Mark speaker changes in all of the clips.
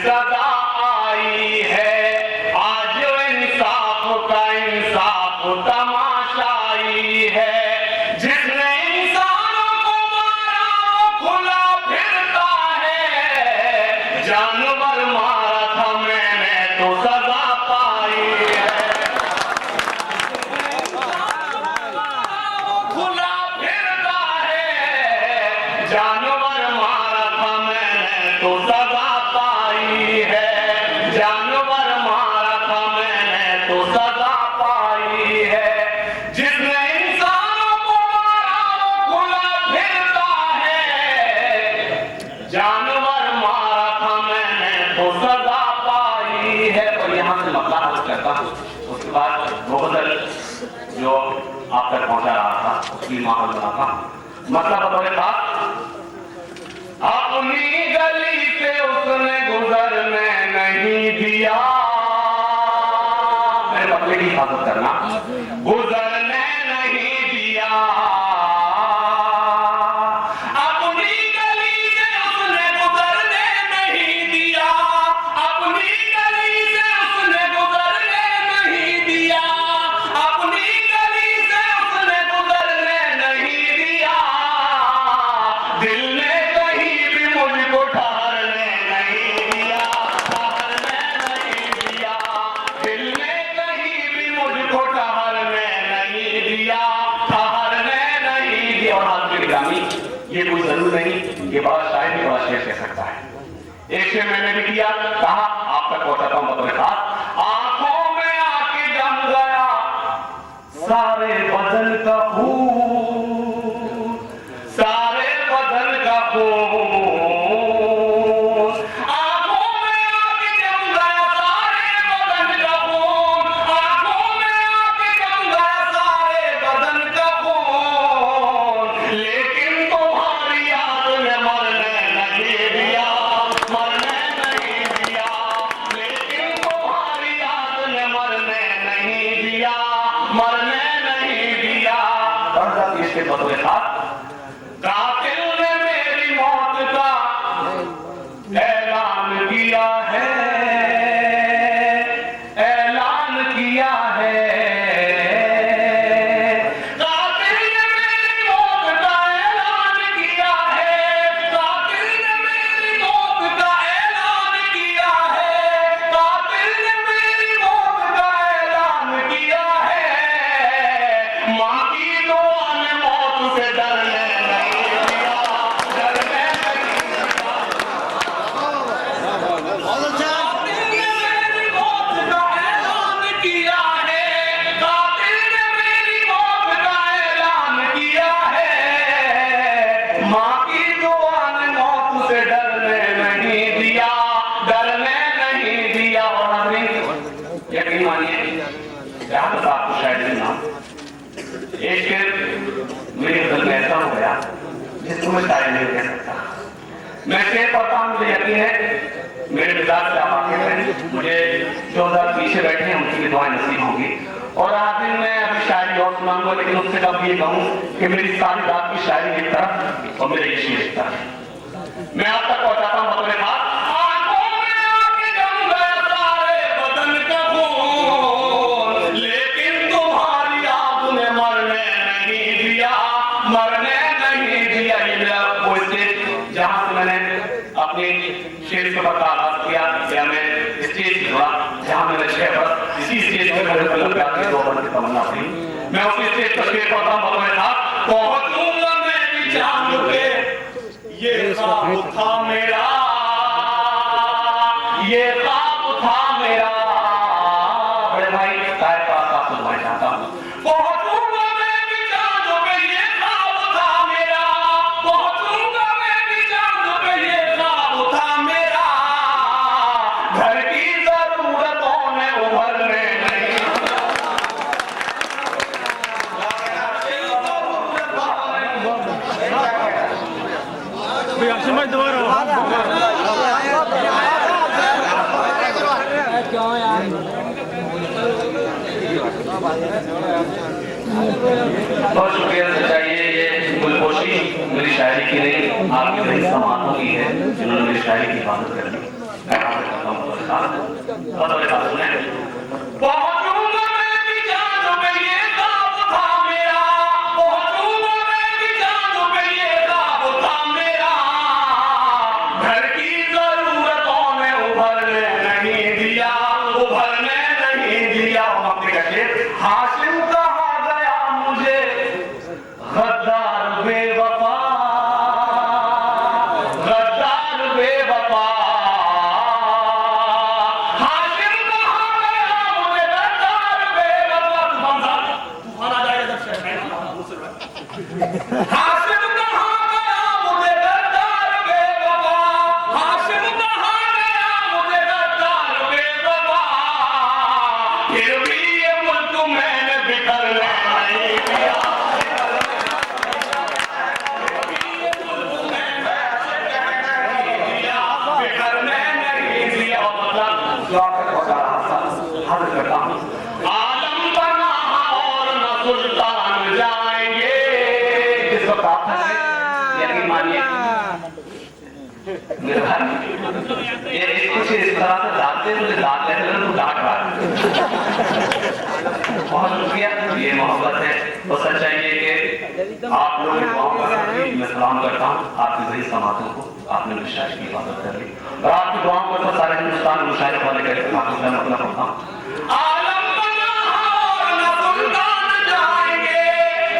Speaker 1: सदा आई है, आज इंसाफ का इंसाफ तमाशाई है। जिसने इंसानों को मारा वो खुला फिरता है, जानवर मारा था मैंने तो सजा पाई है। वो खुला फिरता है, जानवर मारा था मैंने तो सजा पाई है। जानवर मारा था मैंने तो सजा पाई है। जिसने इंसानों को मारा वो खुला फिरता है, जानवर मारा था मैंने तो सजा पाई है। और यहां से मसला हल करता हूं। उसके बाद मुगदल जो आप तक पहुंचा रहा था उसकी माहौल बना था। मतलब बतौर खास अपनी गली से उसने गुजरने नहीं दिया। मेरे मसले की हिफाजत करना, गुजरने नहीं दिया। अपनी गली से उसने गुजरने नहीं दिया। अपनी गली से उसने गुजरने नहीं दिया। अपनी गली से उसने गुजरने नहीं दिया। दिल ने कहीं भी मुझको ठहरने नहीं दिया। ठहरने नहीं दिया। दिल ने कहीं भी मुझको ठहरने नहीं दिया। ठहरने नहीं दिया। और हाथ की ग्रामी ये कोई जरूर नहीं, ये बड़ा शायद भी बड़ा शेर कह सकता है। एक शेर मैंने भी किया, कहा आप तक पहुंचाता हूं बतौर खास। आंखों में आके जम गया सारे बदन का खून, सारे बदन का खून। आंखों में आके जम गया सारे बदन का खून। आंखों में आके जम गया सारे बदन का खून। लेकिन तुम्हारी याद ने मरने नहीं दिया। मरने नहीं दिया। लेकिन तुम्हारी याद ने मरने नहीं दिया। मरने नहीं दिया। और इसके बतौर खास कातिल ने मेरी मौत का ऐलान किया है। ऐलान किया है। कातिल ने मेरी मौत का ऐलान किया है। कातिल ने मेरी मौत का ऐलान किया है। कातिल ने मेरी मौत का ऐलान किया है। मां की दुआ ने मौत से डरने नहीं दिया। डरने नहीं दिया। कातिल ने मेरी मौत का ऐलान किया है। कातिल ने मेरी मौत का ऐलान किया है। मां की दुआ ने मौत से डरने नहीं दिया। डरने नहीं दिया। और यकीन मानिए जहां तक आपको शायद नहीं ना एक मेरे दिल में ऐसा हो गया जिसको मैं शायद नहीं कह सकता। मैं शेर पढ़ता हूं, मुझे यकीन है मेरे मिजाज से आप वाकिफ हैं। मुझे जो लोग पीछे बैठे हैं उनकी दुआएं नसीब होंगी। और आखिर मैं अभी शायरी और सुनाऊंगा, लेकिन उससे कब ये कहूं कि मेरी सारी रात की शायरी एक तरफ और मेरे इश्क एक तरफ। मैं आप तक पहुंचाता हूं बतौर खास। आंखों में आके जम गया सारे बदन का खून। लेकिन तुम्हारी याद ने मरने नहीं दिया। मरने नहीं दिया। ये मेरा वो स्टेज जहां से मैंने अपने शेर के ऊपर आगाज किया, या मैं स्टेज जुड़ा जहां मैंने 6 वर्ष इसी स्टेज पे मेरे कलम पे आके 2 वर्ष की तमन्ना थी। मैं उसी स्टेज पर शेर पढ़ता हूं बतौर खास। पहुंचूंगा मैं भी चांद पे, ये ख्वाब था मेरा। ये ख्वाब था मेरा। बड़े भाई शायद आपको दुआएं चाहता हूं। पहुंचूंगा मैं भी चांद पे, ये ख्वाब था मेरा। पहुंचूंगा मैं भी चांद पे, ये ख्वाब था मेरा। घर की जरूरतों ने उभरने नहीं बहुत शुक्रिया चाहिए। ये गुलपोशी मेरी शायरी की नहीं, आपकी बड़ी समातों की है जिन्होंने मेरी शायरी की हिफाजत कर दी। पहुंचूंगा मैं भी जान पे ये ख्वाब था मेरा, पहुंचूंगा मैं भी जान पे ये ख्वाब था मेरा, घर की जरूरतों में उभरने नहीं दिया, उभरने नहीं दिया। मक्के का शेर, हाशिम कहा गया मुझे गद्दार बेवफा, गद्दार बेवफा, हाशिम कहा गया मुझे गद्दार बेवफा। तूफान आ जाएगा जब शेर है ना मुसलमान। हाशिम कहा गया मुझे गद्दार बेवफा, हाशिम कहा गया मुझे गद्दार बेवफा, फिर भी ये मुल्क मैंने बिखरने नहीं दिया, बिखरने नहीं दिया। मतलब दुआ करता रहा था, हद करता हूं। आलम बना और न सुल्तान जाएंगे, जिस वक्त आप है यकीन मानिए मेरे भाई, ये कुछ इस तरह से डालते मुझे डांट लेते तो डांट रहा है। बहुत शुक्रिया, ये मोहब्बत है। तो सच्चाई ये कि आप लोग मैं सलाम करता हूँ आपकी सही समातों को, आपने विश्वास की इबादत कर ली और आपकी दुआओं को तो सारे हिंदुस्तान मुशाहिद वाले कहते हैं। मैं अपना पढ़ता हूँ, आलम बना और न सुल्तान जाएंगे,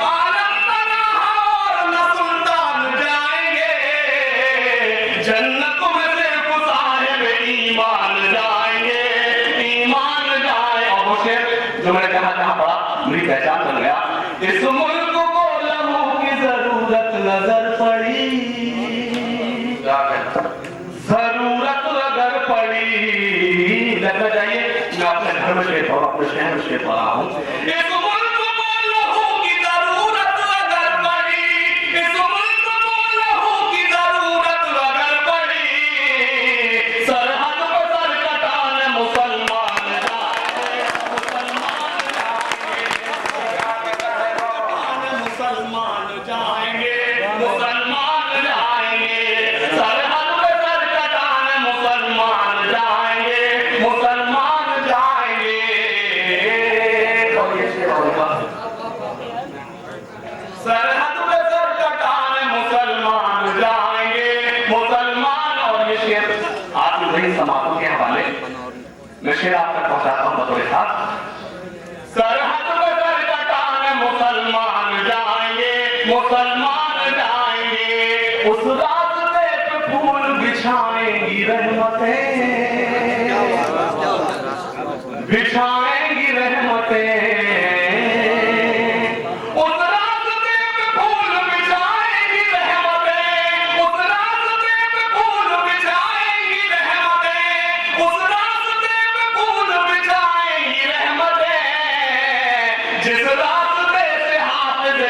Speaker 1: आलम बना और न सुल्तान जाएंगे, जन्नत में सिर्फ साहिब ईमान जाएंगे, ईमान जाए। और वो शेर जो मैंने कहा जहां पढ़ा मेरी पहचान बन गया। इस मुल्क को लहू की जरूरत नजर पड़ी, जरूरत अगर पड़ी, लगना चाहिए मैं अपने घर में शेर पढ़ा, अपने शहर में शेर पढ़ा हूँ। इस मुल्क को लहू की जरूरत अगर पड़ी, इस मुल्क को लहू की जरूरत अगर पड़ी, सरहद पर सर कटाने मुसलमान जाएंगे, मुसलमान जाएंगे, मुसलमान जाएंगे, सरहद पे सर कटाने मुसलमान जाएंगे, मुसलमान जाएंगे। सरहद पे सर कटाने मुसलमान जाएंगे, मुसलमान। और ये शेर आपकी सही समातों के हवाले मैं शेर आप तक पहुंचाता हूं बतौर खास। सरहद पे सर कटाने मुसलमान जाएंगे, मुसलमान जाएंगे, उस रास्ते पे फूल बिछाएंगी रहमतें, बिछाएंगी रहमतें, उस रास्ते पे फूल बिछाएंगी रहमतें, उस रास्ते पे फूल बिछाएंगी रहमतें, उस रास्ते पे फूल बिछाएंगी रहमतें, जिस रास्ते से हाथ से